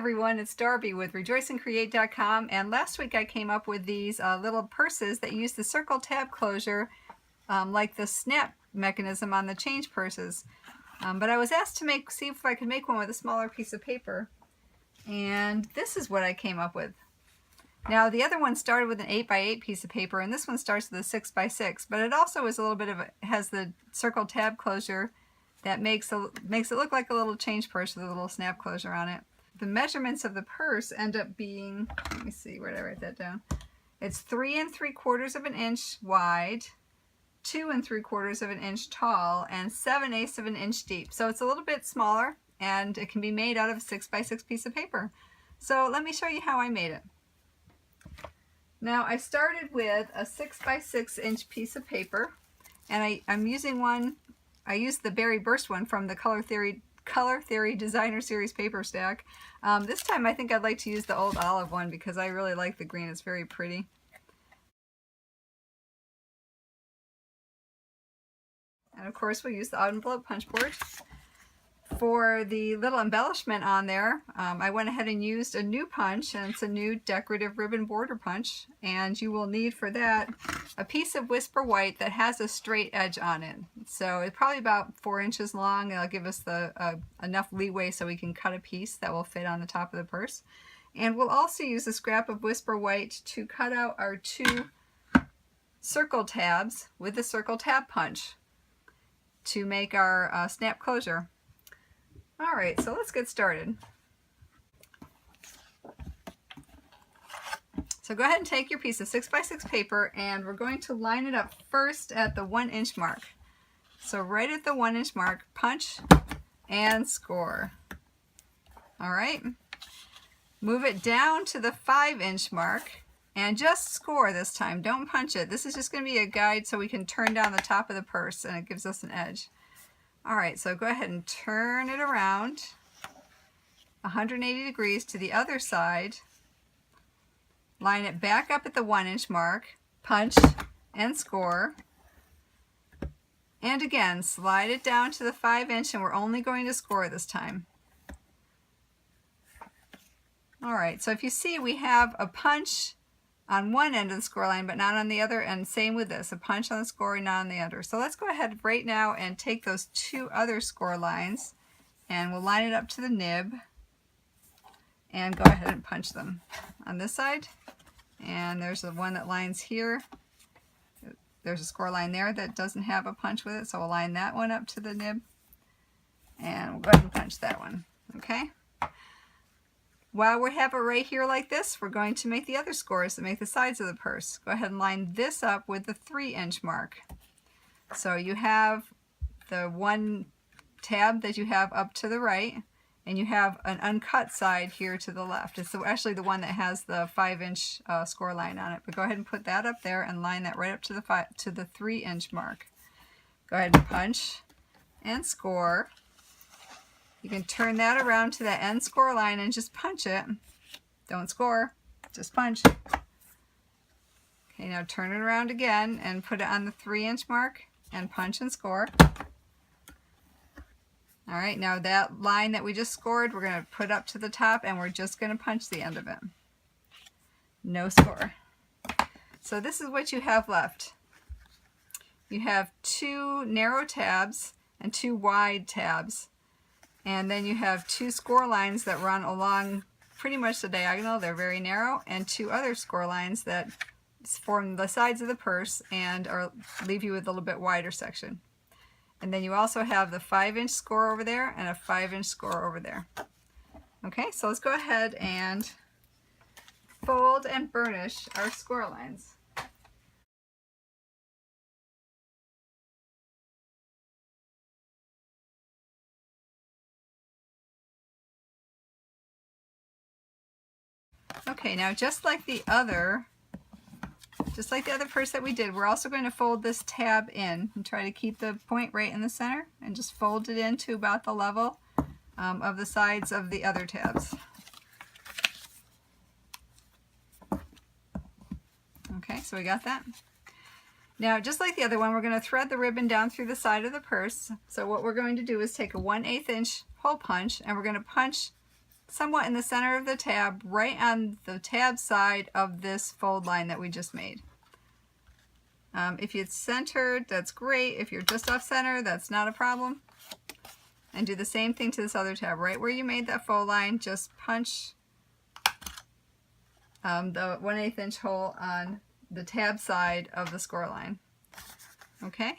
everyone, it's Darby with rejoiceandcreate.com, and last week I came up with these little purses that use the circle tab closure like the snap mechanism on the change purses. But I was asked to see if I could make one with a smaller piece of paper, and this is what I came up with. Now the other one started with an 8x8 piece of paper, and this one starts with a 6x6, but it also is a little bit of has the circle tab closure that makes it look like a little change purse with a little snap closure on it. The measurements of the purse end up being, let me see, where did I write that down? It's 3 3/4 of an inch wide, 2 3/4 of an inch tall, and 7/8 of an inch deep. So it's a little bit smaller, and it can be made out of a 6x6 piece of paper. So let me show you how I made it. Now I started with a 6x6 inch piece of paper, and I'm using one. I used the Berry Burst one from the Color Theory Designer Series paper stack. This time I think I'd like to use the old olive one because I really like the green. It's very pretty. And of course we'll use the envelope punch board. For the little embellishment on there, I went ahead and used a new punch, and it's a new Decorative Ribbon Border punch, and you will need for that a piece of Whisper White that has a straight edge on it. So it's probably about 4 inches long. It'll give us enough leeway so we can cut a piece that will fit on the top of the purse. And we'll also use a scrap of Whisper White to cut out our 2 circle tabs with the circle tab punch to make our snap closure. Alright, so let's get started. So go ahead and take your piece of 6x6 paper, and we're going to line it up first at the 1 inch mark. So right at the 1 inch mark, punch and score. Alright, move it down to the 5 inch mark and just score this time. Don't punch it. This is just going to be a guide so we can turn down the top of the purse and it gives us an edge. Alright, so go ahead and turn it around 180 degrees to the other side. Line it back up at the 1 inch mark, punch and score. And again, slide it down to the 5 inch, and we're only going to score this time. Alright, so if you see, we have a punch on one end of the score line but not on the other, and same with this, a punch on the score and not on the other. So let's go ahead right now and take those 2 other score lines, and we'll line it up to the nib and go ahead and punch them on this side. And there's the one that lines here. There's a score line there that doesn't have a punch with it, so we'll line that one up to the nib, and we'll go ahead and punch that one. Okay? While we have it right here like this, we're going to make the other scores that make the sides of the purse. Go ahead and line this up with the 3 inch mark. So you have the one tab that you have up to the right, and you have an uncut side here to the left. It's actually the one that has the 5 inch score line on it. But go ahead and put that up there and line that right up to the 3 inch mark. Go ahead and punch and score. You can turn that around to that end score line and just punch it. Don't score, just punch. Okay, now turn it around again and put it on the 3 inch mark and punch and score. Alright, now that line that we just scored, we're going to put up to the top, and we're just going to punch the end of it. No score. So this is what you have left. You have 2 narrow tabs and 2 wide tabs. And then you have 2 score lines that run along pretty much the diagonal. They're very narrow, and 2 other score lines that form the sides of the purse and leave you with a little bit wider section. And then you also have the 5 inch score over there and a 5 inch score over there. Okay, so let's go ahead and fold and burnish our score lines. Okay, now just like the other purse that we did, we're also going to fold this tab in and try to keep the point right in the center, and just fold it into about the level of the sides of the other tabs. Okay, so we got that. Now, just like the other one, we're going to thread the ribbon down through the side of the purse. So what we're going to do is take a 1/8 inch hole punch, and we're going to punch somewhat in the center of the tab, right on the tab side of this fold line that we just made. If it's centered, that's great. If you're just off center, that's not a problem. And do the same thing to this other tab. Right where you made that fold line, just punch the 1/8 inch hole on the tab side of the score line. Okay?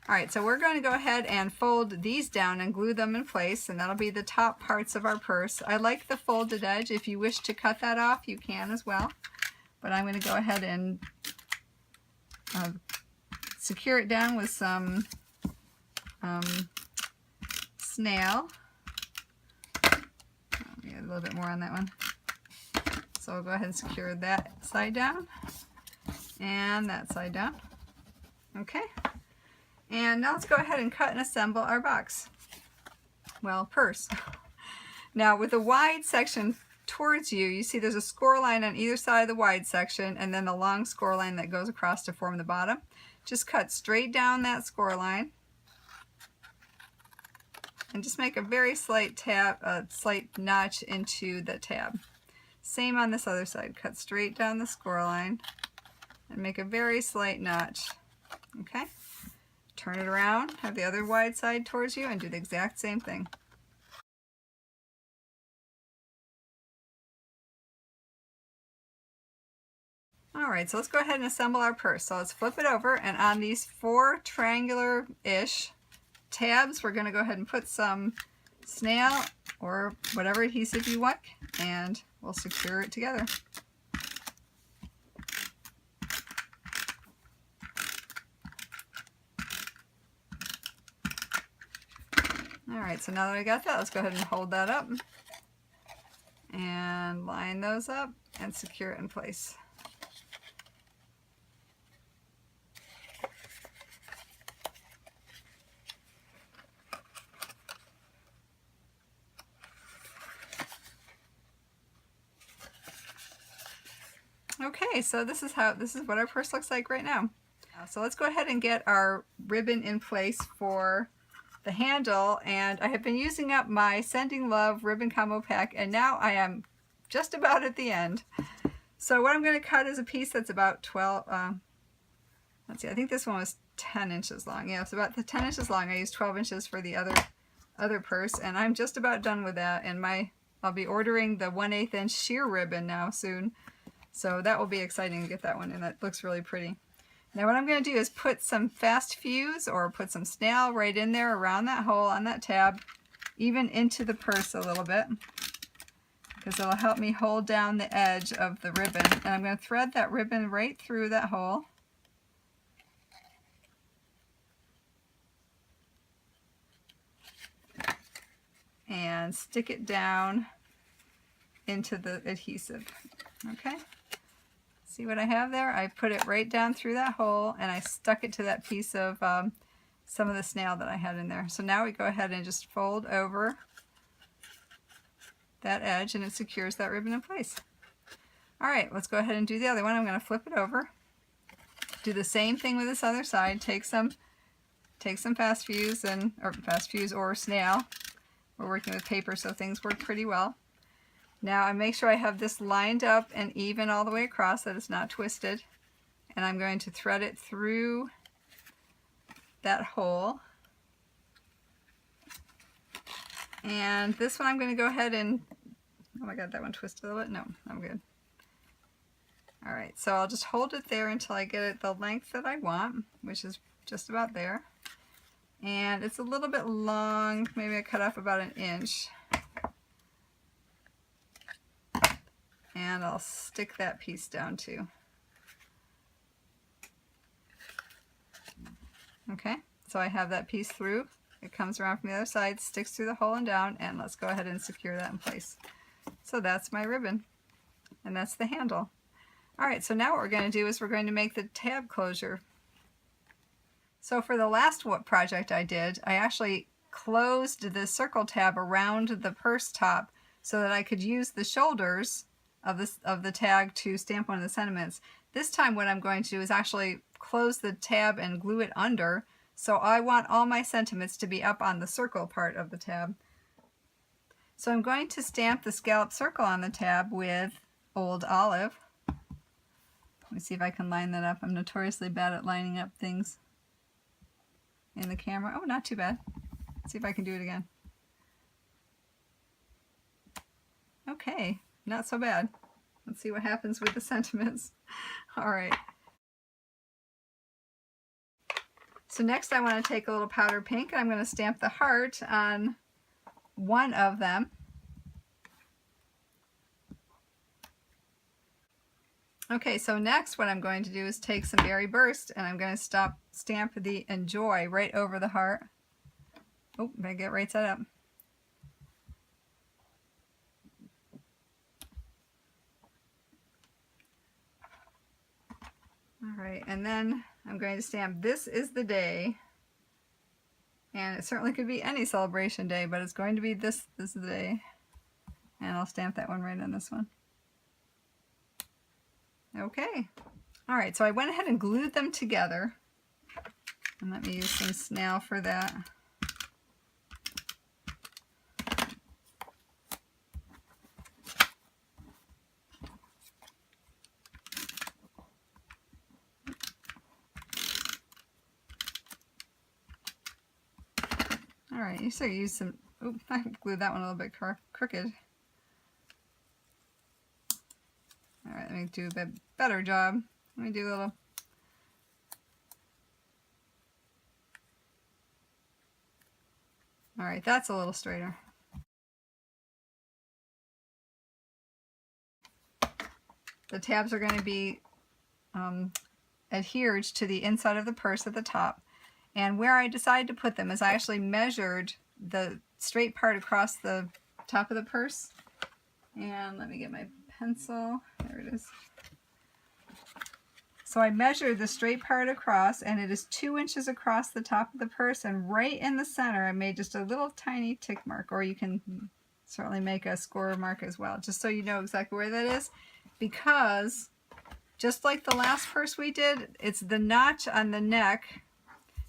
Alright, so we're going to go ahead and fold these down and glue them in place, and that'll be the top parts of our purse. I like the folded edge. If you wish to cut that off, you can as well. But I'm going to go ahead and secure it down with some snail. Get a little bit more on that one. So we'll go ahead and secure that side down and that side down. Okay. And now let's go ahead and cut and assemble our box. Well, purse. Now with the wide section towards you, you see there's a score line on either side of the wide section and then the long score line that goes across to form the bottom. Just cut straight down that score line and just make a very slight slight notch into the tab. Same on this other side. Cut straight down the score line and make a very slight notch. Okay? Turn it around, have the other wide side towards you, and do the exact same thing. Alright, so let's go ahead and assemble our purse. So let's flip it over, and on these 4 triangular-ish tabs, we're going to go ahead and put some snail or whatever adhesive you want, and we'll secure it together. Alright, so now that I got that, let's go ahead and hold that up and line those up and secure it in place. Okay, so this is what our purse looks like right now. So let's go ahead and get our ribbon in place for the handle, and I have been using up my Sending Love ribbon combo pack, and now I am just about at the end. So what I'm going to cut is a piece that's about 12, let's see, I think this one was 10 inches long. Yeah, it's about 10 inches long. I used 12 inches for the other purse, and I'm just about done with that, and I'll be ordering the 1/8 inch sheer ribbon now soon. So that will be exciting to get that one, and that looks really pretty. Now what I'm going to do is put some fast fuse or put some snail right in there around that hole on that tab, even into the purse a little bit, because it'll help me hold down the edge of the ribbon. And I'm going to thread that ribbon right through that hole. And stick it down into the adhesive. Okay? See what I have there? I put it right down through that hole, and I stuck it to that piece of some of the snail that I had in there. So now we go ahead and just fold over that edge, and it secures that ribbon in place. Alright, let's go ahead and do the other one. I'm going to flip it over. Do the same thing with this other side. Take some fast fuse or snail. We're working with paper, so things work pretty well. Now I make sure I have this lined up and even all the way across, that it's not twisted. And I'm going to thread it through that hole. And this one I'm going to go ahead and, oh my god, that one twisted a little bit. No, I'm good. Alright, so I'll just hold it there until I get it the length that I want, which is just about there. And it's a little bit long, maybe I cut off about 1 inch. And I'll stick that piece down too. Okay, so I have that piece through. It comes around from the other side, sticks through the hole and down, and let's go ahead and secure that in place. So that's my ribbon, and that's the handle. Alright, so now what we're going to do is we're going to make the tab closure. So for the last project I did, I actually closed the circle tab around the purse top so that I could use the shoulders of the tag to stamp one of the sentiments. This time what I'm going to do is actually close the tab and glue it under, so I want all my sentiments to be up on the circle part of the tab. So I'm going to stamp the scallop circle on the tab with Old Olive. Let me see if I can line that up. I'm notoriously bad at lining up things in the camera. Oh, not too bad. Let's see if I can do it again. Okay, not so bad. Let's see what happens with the sentiments. All right. So next I want to take a little powder pink, and I'm going to stamp the heart on one of them. Okay, so next what I'm going to do is take some Berry Burst, and I'm going to stamp the Enjoy right over the heart. Oh, better get right set up. All right, and then I'm going to stamp This Is the Day. And it certainly could be any celebration day, but it's going to be this is the day. And I'll stamp that one right on this one. Okay. All right, so I went ahead and glued them together. And let me use some snail for that. All right, you should use some, oops, I glued that one a little bit crooked. All right, let me do a bit better job. Let me do a little. All right, that's a little straighter. The tabs are going to be adhered to the inside of the purse at the top. And where I decided to put them is I actually measured the straight part across the top of the purse. And let me get my pencil. There it is. So I measured the straight part across, and it is 2 inches across the top of the purse, and right in the center I made just a little tiny tick mark, or you can certainly make a score mark as well, just so you know exactly where that is, because just like the last purse we did, it's the notch on the neck,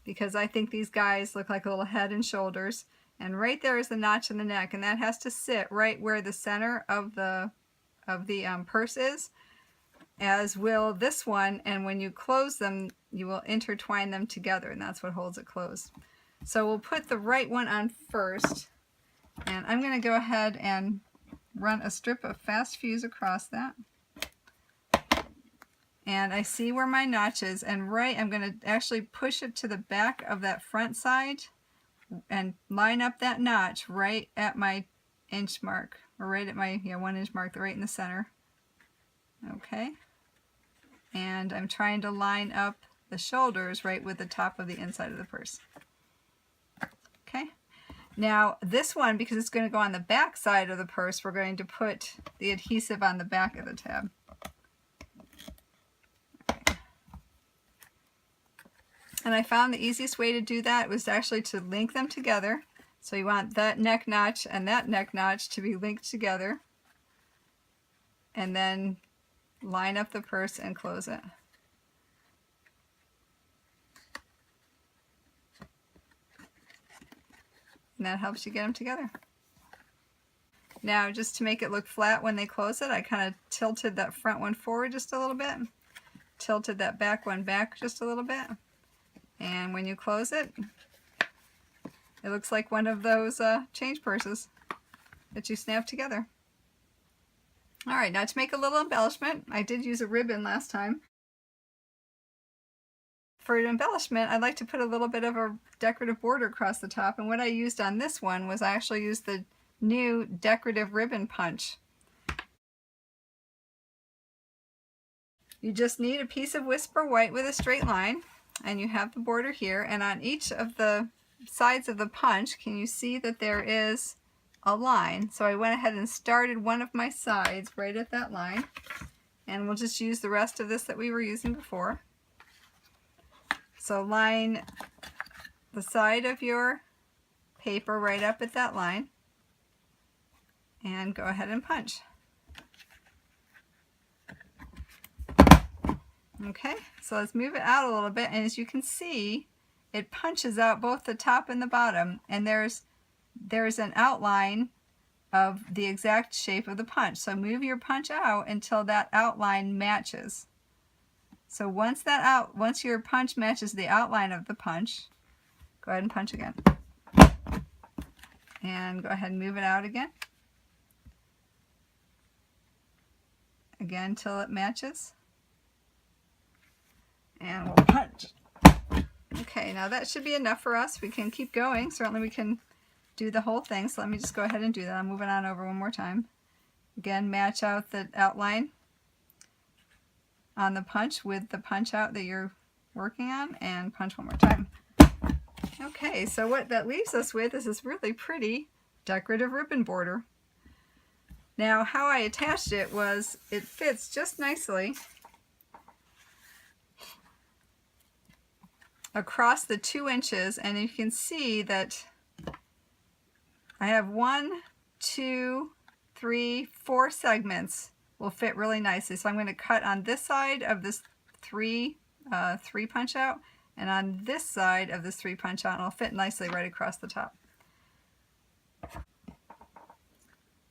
because I think these guys look like a little head and shoulders, and right there is the notch in the neck, and that has to sit right where the center of the purse is, as will this one, and when you close them you will intertwine them together, and that's what holds it closed. So we'll put the right one on first, and I'm going to go ahead and run a strip of fast fuse across that. And I see where my notch is, and I'm going to actually push it to the back of that front side and line up that notch right at my inch mark, or right at my 1 inch mark, right in the center. Okay. And I'm trying to line up the shoulders right with the top of the inside of the purse. Okay. Now this one, because it's going to go on the back side of the purse, we're going to put the adhesive on the back of the tab. Okay. And I found the easiest way to do that was actually to link them together. So you want that neck notch and that neck notch to be linked together. And then line up the purse and close it. And that helps you get them together. Now, just to make it look flat when they close it, I kind of tilted that front one forward just a little bit, tilted that back one back just a little bit, and when you close it, it looks like one of those change purses that you snap together. All right, now to make a little embellishment, I did use a ribbon last time. For an embellishment, I like to put a little bit of a decorative border across the top, and what I used on this one was I actually used the new decorative ribbon punch. You just need a piece of Whisper White with a straight line, and you have the border here, and on each of the sides of the punch, can you see that there is a line? So I went ahead and started one of my sides right at that line, and we'll just use the rest of this that we were using before. So line the side of your paper right up at that line, and go ahead and punch. Okay, so let's move it out a little bit, and as you can see, it punches out both the top and the bottom, and there's an outline of the exact shape of the punch. So move your punch out until that outline matches. So once your punch matches the outline of the punch, go ahead and punch again. And go ahead and move it out again. Again till it matches. And we'll punch. Okay, now that should be enough for us. We can keep going. Certainly we can do the whole thing. So let me just go ahead and do that. I'm moving on over one more time. Again, match out the outline on the punch with the punch out that you're working on, and punch one more time. Okay, so what that leaves us with is this really pretty decorative ribbon border. Now how I attached it was, it fits just nicely across the 2 inches, and you can see that I have 1, 2, 3, 4 segments will fit really nicely. So I'm going to cut on this side of this 3 punch out, and on this side of this 3 punch out, and it'll fit nicely right across the top.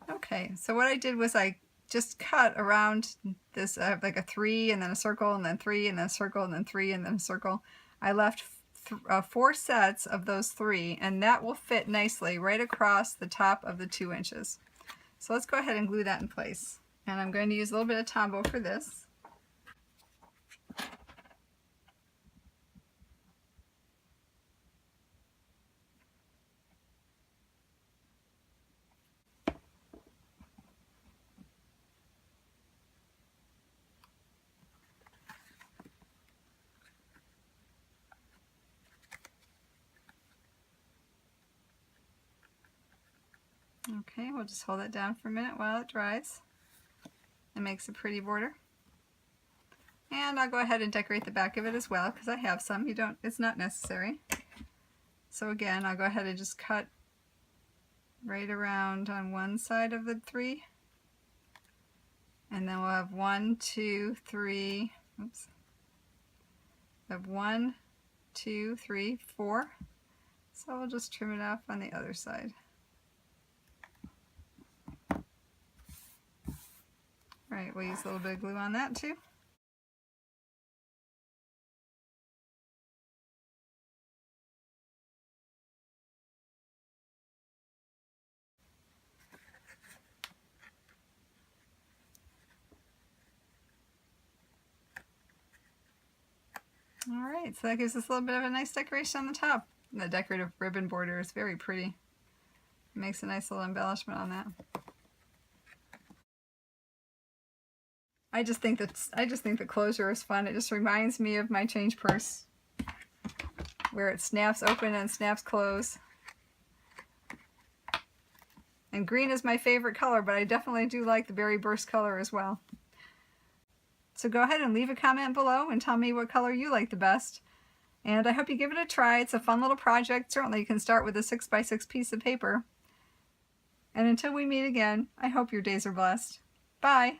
Okay, so what I did was I just cut around this, like a 3 and then a circle and then 3 and then a circle and then 3 and then a circle. I left 4 sets of those 3, and that will fit nicely right across the top of the 2 inches. So let's go ahead and glue that in place. And I'm going to use a little bit of Tombow for this. Okay, we'll just hold it down for a minute while it dries. It makes a pretty border. And I'll go ahead and decorate the back of it as well, because I have some. It's not necessary. So again, I'll go ahead and just cut right around on one side of the 3. And then we'll have 1, 2, 3, oops. We have 1, 2, 3, 4. So we'll just trim it off on the other side. Right, we'll use a little bit of glue on that too. Alright, so that gives us a little bit of a nice decoration on the top. The decorative ribbon border is very pretty. It makes a nice little embellishment on that. I just think the closure is fun. It just reminds me of my change purse, where it snaps open and snaps close. And green is my favorite color, but I definitely do like the berry burst color as well. So go ahead and leave a comment below and tell me what color you like the best. And I hope you give it a try. It's a fun little project. Certainly you can start with a 6x6 piece of paper. And until we meet again, I hope your days are blessed. Bye!